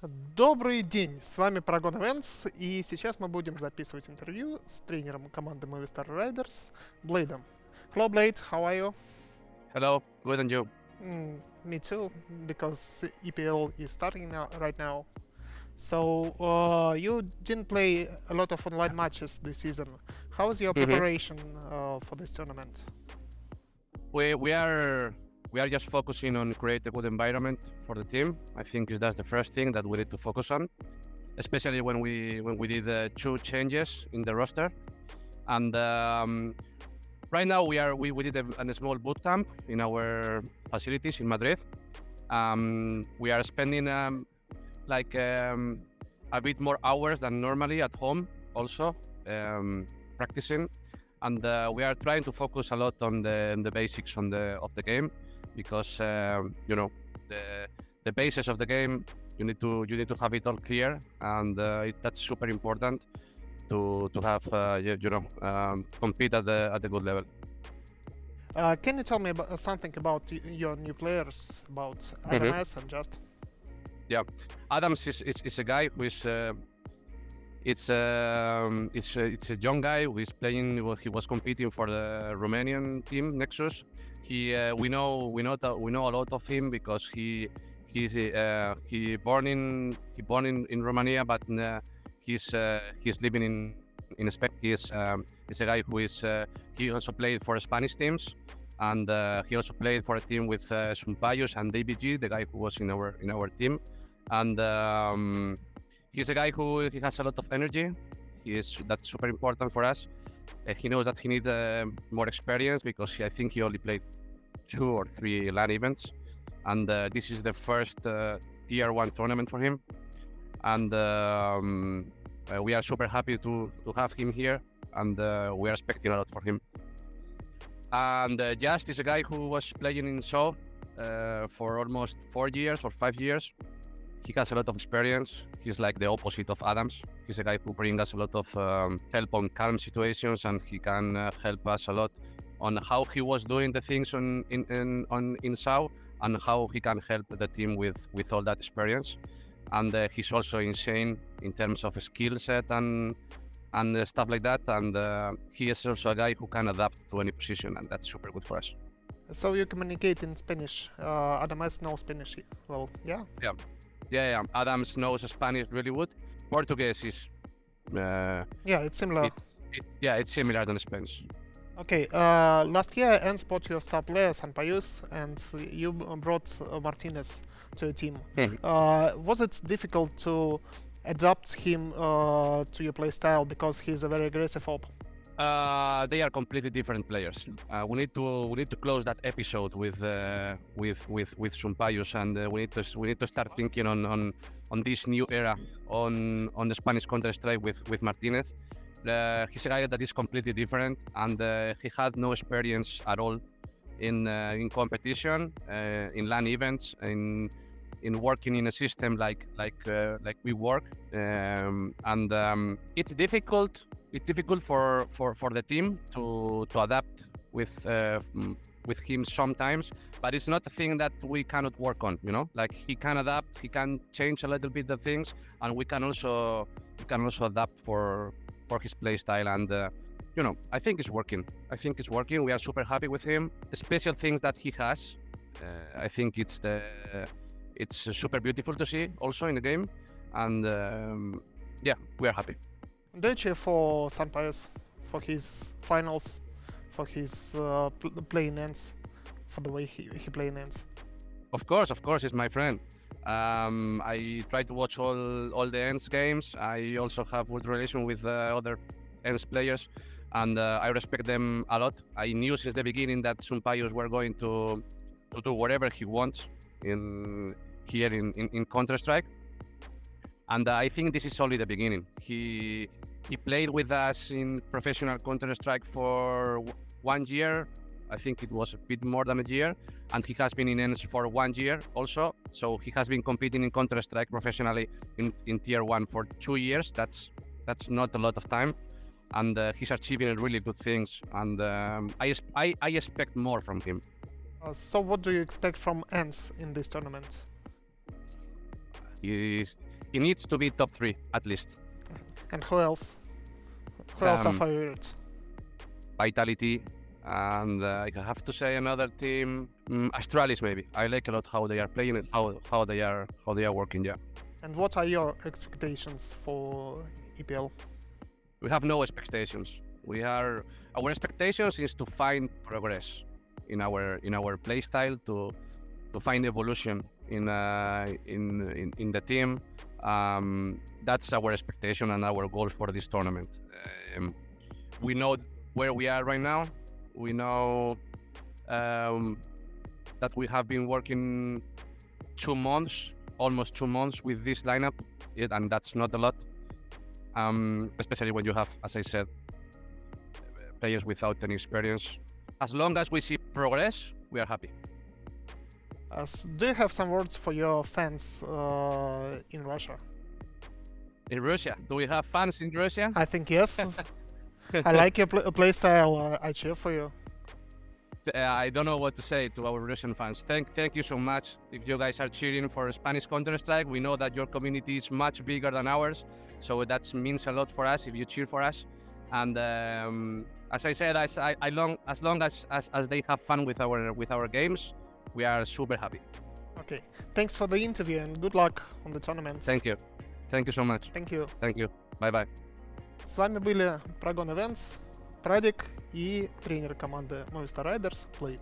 Добрый день, с вами Paragon Events, и сейчас мы будем записывать интервью с тренером команды Movistar Riders, Blade'ом. Hello, Blade, how are you? Hello, good and you? Me too, because EPL is starting right now. So, you didn't play a lot of online matches this season. How is your preparation for this tournament? We are just focusing on create a good environment for the team. I think that's the first thing that we need to focus on, especially when we did 2 changes in the roster. And right now we did a small boot camp in our facilities in Madrid. We are spending a bit more hours than normally at home also practicing, and we are trying to focus a lot on the basics of the game, because the basis of the game you need to have it all clear, and that's super important to have compete at the good level. Can you tell me something about your new players, about Adams and Just? Yeah, Adams is a guy who is it's a young guy who is playing. Well, he was competing for the Romanian team Nexus. We know a lot of him because he born in Romania, but he's living in Spain. He's a guy who is he also played for Spanish teams, and he also played for a team with SunPayus'a and DBG, the guy who was in our team. And he's a guy who he has a lot of energy. That's super important for us. He knows that he needs more experience, because I think he only played 2 or 3 LAN events, and this is the first tier 1 tournament for him. And we are super happy to have him here, and we are expecting a lot for him. And Just is a guy who was playing in SO for almost 4 years or 5 years. He has a lot of experience. He's like the opposite of Adams. He's a guy who brings us a lot of help on calm situations, and he can help us a lot on how he was doing the things in SAO, and how he can help the team with all that experience. And he's also insane in terms of skill set and stuff like that. And he is also a guy who can adapt to any position, and that's super good for us. So you communicate in Spanish. Adams knows Spanish. Well, yeah. Yeah. Adams knows Spanish really good. Portuguese is it's similar. It's similar than Spanish. Okay, last year ENCE bought your star player SunPayus'a, and you brought Martinez to your team. Was it difficult to adapt him to your play style, because he's a very aggressive op? They are completely different players. We need to close that episode with SunPayus'a, and we need to start thinking on this new era on the Spanish Counter-Strike with Martinez. He's a guy that is completely different, and he had no experience at all in competition, in LAN events, in working in a system like we work, and it's difficult. It's difficult for the team to adapt with him sometimes, but it's not a thing that we cannot work on. Like, he can adapt, he can change a little bit the things, and we can also adapt for his play style. And I think it's working. We are super happy with him. The special things that he has, I think it's super beautiful to see also in the game, and we are happy. Do you cheer for SunPayus'a, for his finals, for his play in ENCE, for the way he play in ENCE? Of course, he's my friend. I try to watch all the ENCE games. I also have good relation with other ENCE players, and I respect them a lot. I knew since the beginning that SunPayus'a were going to do whatever he wants in Counter-Strike, and I think this is only the beginning. He played with us in professional Counter-Strike for 1 year. I think it was a bit more than a year, and he has been in ENCE for 1 year also. So he has been competing in Counter-Strike professionally in Tier 1 for 2 years. That's not a lot of time, and he's achieving really good things, and I expect more from him. So what do you expect from ENCE in this tournament? He needs to be top 3 at least. And who else? Who else are favorites? Vitality, and I have to say another team, Astralis maybe. I like a lot how they are playing and how they are working. Yeah. And what are your expectations for EPL? We have no expectations. Our expectations is to find progress in our play style, to find evolution in the team. That's our expectation and our goal for this tournament. We know where we are right now. We know that we have been working 2 months, almost 2 months with this lineup, and that's not a lot. Especially when you have, as I said, players without any experience. As long as we see progress, we are happy. Do you have some words for your fans in Russia? In Russia? Do we have fans in Russia? I think yes. I like your play style. I cheer for you. I don't know what to say to our Russian fans. Thank you so much. If you guys are cheering for Spanish Counter-Strike, we know that your community is much bigger than ours, so that means a lot for us if you cheer for us. And as I said, as long as they have fun with our games, we are super happy. Okay, thanks for the interview and good luck on the tournament. Thank you so much. Thank you. Thank you. Bye-bye. С вами были Прогон ENCE, Pradiggg и тренер команды Movistar Riders Blade.